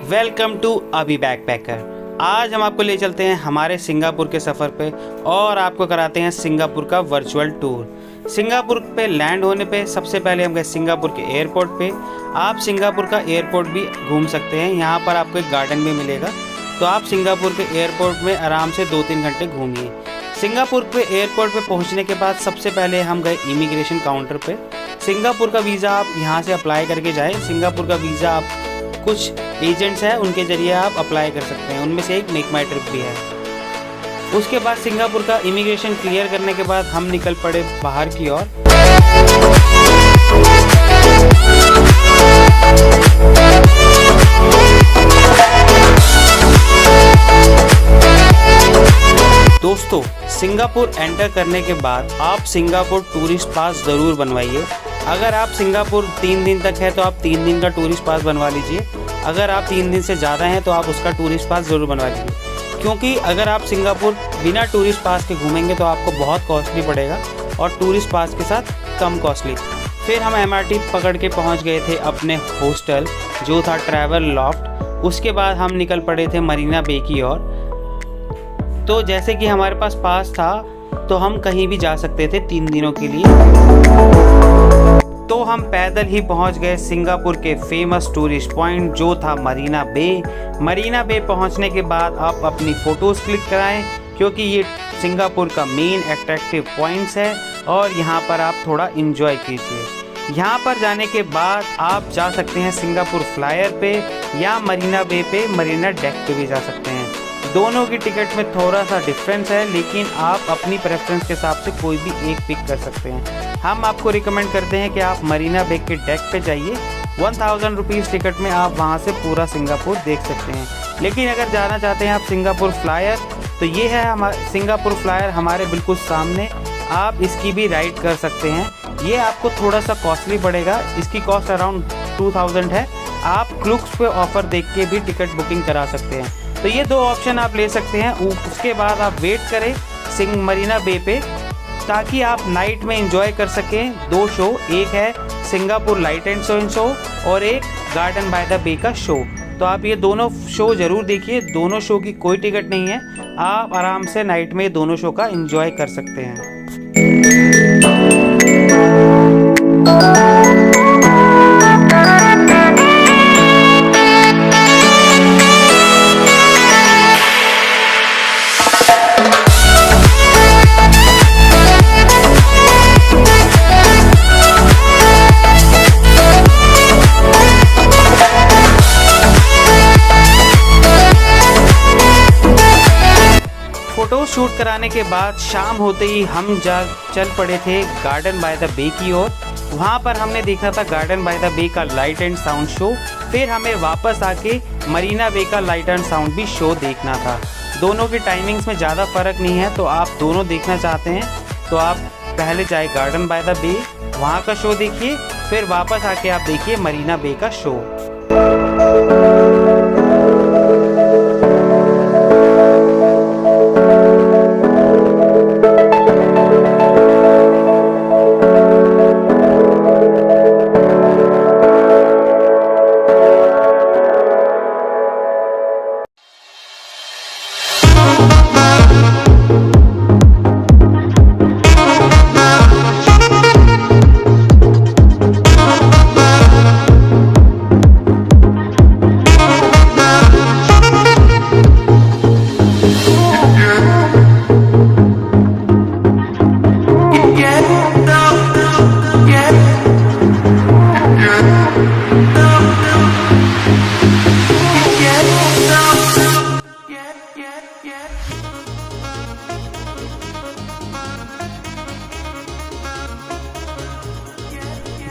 Welcome to अभी backpacker. आज हम आपको ले चलते हैं हमारे सिंगापुर के सफ़र पे और आपको कराते हैं सिंगापुर का वर्चुअल टूर। सिंगापुर पे लैंड होने पे सबसे पहले हम गए सिंगापुर के एयरपोर्ट पे। आप सिंगापुर का एयरपोर्ट भी घूम सकते हैं, यहाँ पर आपको एक गार्डन भी मिलेगा, तो आप सिंगापुर के एयरपोर्ट में आराम से 2-3 घंटे घूमिए। सिंगापुर पे एयरपोर्ट पे पहुँचने के बाद सबसे पहले हम गए इमिग्रेशन काउंटर पे। सिंगापुर का वीज़ा आप यहाँ से अप्लाई करके जाएँ। सिंगापुर का वीज़ा आप कुछ एजेंट्स हैं उनके ज़रिए आप अप्लाई कर सकते हैं, उनमें से एक मेक माई ट्रिप भी है। उसके बाद सिंगापुर का इमिग्रेशन क्लियर करने के बाद हम निकल पड़े बाहर की ओर। दोस्तों, सिंगापुर एंटर करने के बाद आप सिंगापुर टूरिस्ट पास ज़रूर बनवाइए। अगर आप सिंगापुर 3 दिन तक है तो आप 3 दिन का टूरिस्ट पास बनवा लीजिए। अगर आप 3 दिन से ज़्यादा हैं तो आप उसका टूरिस्ट पास ज़रूर बनवा लीजिए, क्योंकि अगर आप सिंगापुर बिना टूरिस्ट पास के घूमेंगे तो आपको बहुत कॉस्टली पड़ेगा और टूरिस्ट पास के साथ कम कॉस्टली। फिर हम MRT पकड़ के पहुंच गए थे अपने हॉस्टल जो था ट्रैवल लॉफ्ट। उसके बाद हम निकल पड़े थे मरीना बे की ओर। तो जैसे कि हमारे पास पास था तो हम कहीं भी जा सकते थे 3 दिनों के लिए। तो हम पैदल ही पहुंच गए सिंगापुर के फेमस टूरिस्ट पॉइंट जो था मरीना बे। मरीना बे पहुंचने के बाद आप अपनी फ़ोटोज़ क्लिक कराएं, क्योंकि ये सिंगापुर का मेन अट्रैक्टिव पॉइंट्स है और यहाँ पर आप थोड़ा इन्जॉय कीजिए। यहाँ पर जाने के बाद आप जा सकते हैं सिंगापुर फ्लायर पे या मरीना बे पे मरीना डेक पे भी जा सकते हैं। दोनों की टिकट में थोड़ा सा डिफरेंस है, लेकिन आप अपनी प्रेफरेंस के हिसाब से कोई भी एक पिक कर सकते हैं। हम आपको रिकमेंड करते हैं कि आप मरीना बे के डेक पे जाइए। 1000 रुपीज़ टिकट में आप वहां से पूरा सिंगापुर देख सकते हैं। लेकिन अगर जाना चाहते हैं आप सिंगापुर फ्लायर, तो ये है हमारा सिंगापुर फ्लायर हमारे बिल्कुल सामने। आप इसकी भी राइड कर सकते हैं। ये आपको थोड़ा सा कॉस्टली पड़ेगा, इसकी कॉस्ट अराउंड 2000 है। आप क्लुक्स पे ऑफ़र देख के भी टिकट बुकिंग करा सकते हैं। तो ये 2 ऑप्शन आप ले सकते हैं। उसके बाद आप वेट करें मरीना बे पे, ताकि आप नाइट में एंजॉय कर सकें 2 शो। एक है सिंगापुर लाइट एंड शो और एक गार्डन बाय द बे का शो। तो आप ये दोनों शो ज़रूर देखिए। दोनों शो की कोई टिकट नहीं है, आप आराम से नाइट में दोनों शो का एंजॉय कर सकते हैं। फ़ोटो शूट कराने के बाद शाम होते ही हम चल पड़े थे गार्डन बाय द बे की ओर। वहाँ पर हमने देखा था गार्डन बाय द बे का लाइट एंड साउंड शो। फिर हमें वापस आके मरीना बे का लाइट एंड साउंड भी शो देखना था। दोनों की टाइमिंग्स में ज़्यादा फ़र्क नहीं है, तो आप दोनों देखना चाहते हैं तो आप पहले जाए गार्डन बाय द बे, वहाँ का शो देखिए, फिर वापस आके आप देखिए मरीना बे का शो।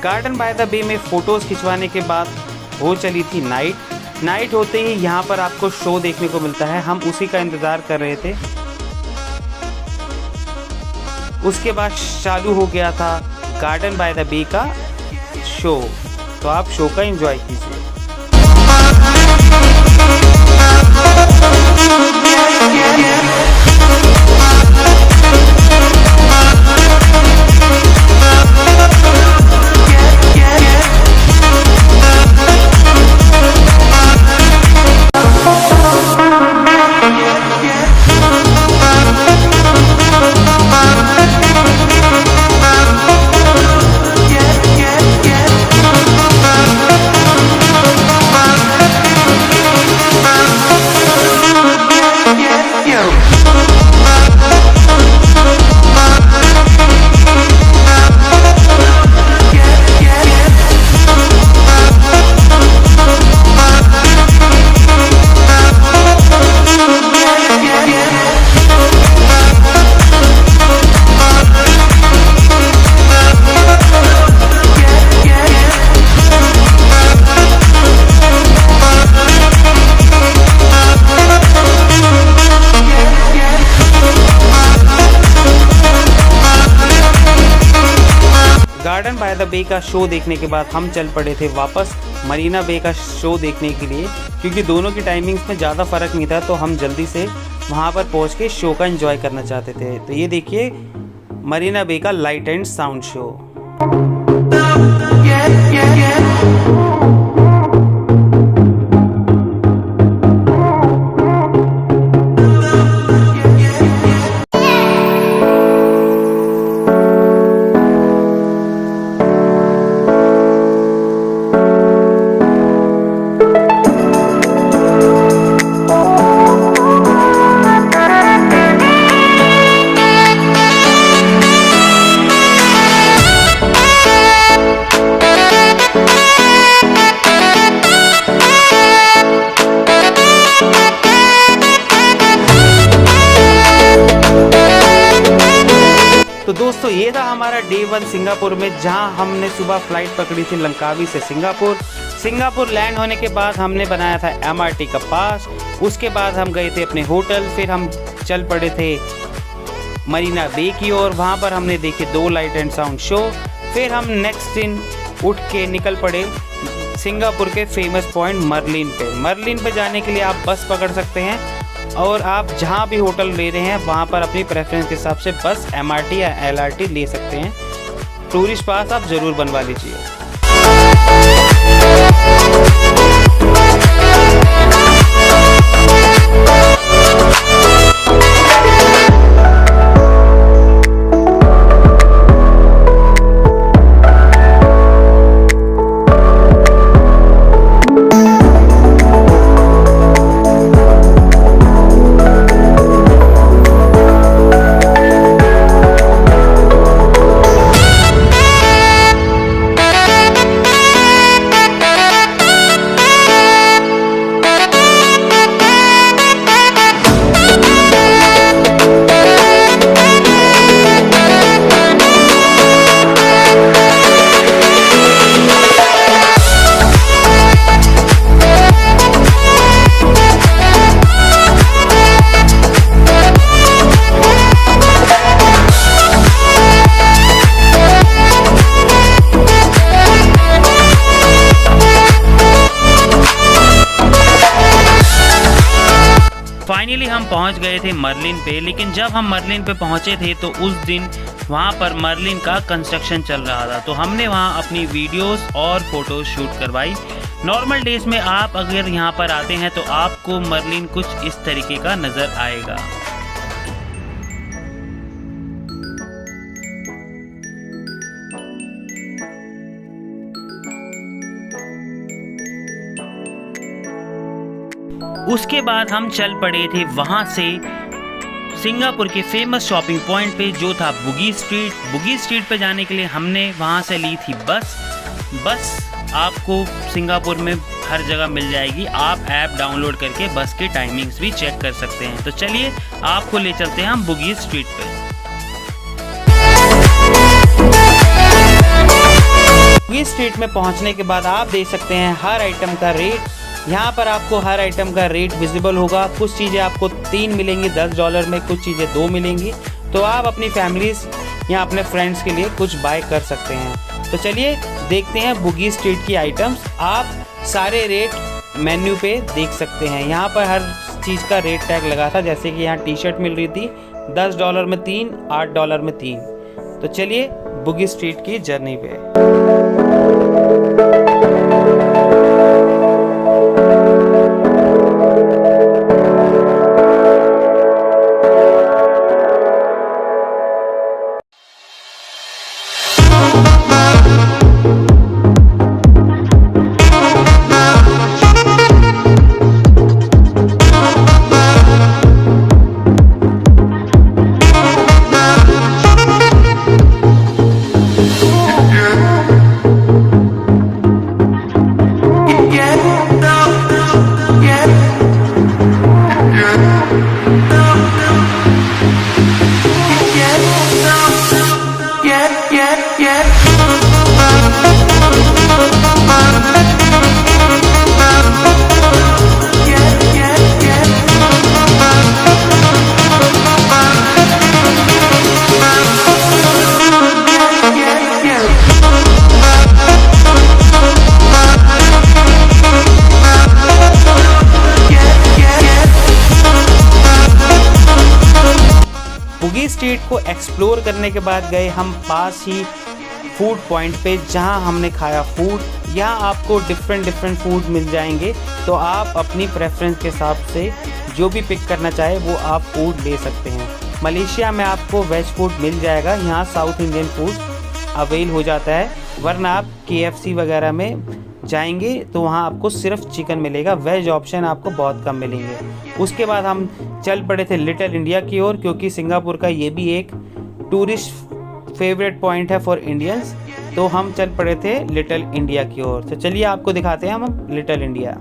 गार्डन बाय द बे में फ़ोटोज़ खिंचवाने के बाद हो चली थी नाइट होते ही यहाँ पर आपको शो देखने को मिलता है। हम उसी का इंतज़ार कर रहे थे। उसके बाद चालू हो गया था गार्डन बाय द बे का शो, तो आप शो का एंजॉय कीजिए। बाय द बे का शो देखने के बाद हम चल पड़े थे वापस मरीना बे का शो देखने के लिए, क्योंकि दोनों की टाइमिंग्स में ज़्यादा फ़र्क नहीं था, तो हम जल्दी से वहाँ पर पहुँच के शो का एंजॉय करना चाहते थे। तो ये देखिए मरीना बे का लाइट एंड साउंड शो। तो दोस्तों ये था हमारा डे 1 सिंगापुर में, जहां हमने सुबह फ्लाइट पकड़ी थी लंकावी से सिंगापुर लैंड होने के बाद हमने बनाया था MRT का पास। उसके बाद हम गए थे अपने होटल, फिर हम चल पड़े थे मरीना बे की ओर। वहां पर हमने देखे 2 लाइट एंड साउंड शो। फिर हम नेक्स्ट दिन उठ के निकल पड़े सिंगापुर के फेमस पॉइंट मर्लिन पे जाने के लिए आप बस पकड़ सकते हैं, और आप जहां भी होटल ले रहे हैं वहां पर अपनी प्रेफरेंस के हिसाब से बस MRT या LRT ले सकते हैं। टूरिस्ट पास आप ज़रूर बनवा लीजिए। फाइनली हम पहुंच गए थे मर्लिन पे, लेकिन जब हम मर्लिन पे पहुंचे थे तो उस दिन वहां पर मर्लिन का कंस्ट्रक्शन चल रहा था। तो हमने वहां अपनी वीडियोस और फोटोज शूट करवाई। नॉर्मल डेज में आप अगर यहां पर आते हैं तो आपको मर्लिन कुछ इस तरीके का नज़र आएगा। उसके बाद हम चल पड़े थे वहाँ से सिंगापुर के फेमस शॉपिंग पॉइंट पे, जो था बुगी स्ट्रीट पे जाने के लिए हमने वहाँ से ली थी बस आपको सिंगापुर में हर जगह मिल जाएगी। आप ऐप डाउनलोड करके बस के टाइमिंग्स भी चेक कर सकते हैं। तो चलिए आपको ले चलते हैं हम बुगी स्ट्रीट पे। बुगी स्ट्रीट में पहुँचने के बाद आप देख सकते हैं हर आइटम का रेट। यहाँ पर आपको हर आइटम का रेट विजिबल होगा। कुछ चीज़ें आपको 3 मिलेंगी $10 में, कुछ चीज़ें 2 मिलेंगी। तो आप अपनी फैमिलीज या अपने फ्रेंड्स के लिए कुछ बाय कर सकते हैं। तो चलिए देखते हैं बुगी स्ट्रीट की आइटम्स। आप सारे रेट मेन्यू पे देख सकते हैं। यहाँ पर हर चीज़ का रेट टैग लगा था, जैसे कि यहाँ टी-शर्ट मिल रही थी $10 में 3, $8 में 3। तो चलिए बुगी स्ट्रीट की जर्नी पे। स्ट्रीट को एक्सप्लोर करने के बाद गए हम पास ही फूड पॉइंट पे, जहां हमने खाया फूड। यहाँ आपको डिफरेंट फूड मिल जाएंगे, तो आप अपनी प्रेफरेंस के हिसाब से जो भी पिक करना चाहे वो आप फूड ले सकते हैं। मलेशिया में आपको वेज फूड मिल जाएगा, यहाँ साउथ इंडियन फूड अवेल हो जाता है, वरना आप KFC वगैरह में जाएंगे तो वहाँ आपको सिर्फ चिकन मिलेगा, वेज ऑप्शन आपको बहुत कम मिलेंगे। उसके बाद हम चल पड़े थे लिटिल इंडिया की ओर, क्योंकि सिंगापुर का ये भी एक टूरिस्ट फेवरेट पॉइंट है फॉर इंडियंस, तो हम चल पड़े थे लिटिल इंडिया की ओर। तो चलिए आपको दिखाते हैं हम लिटिल इंडिया।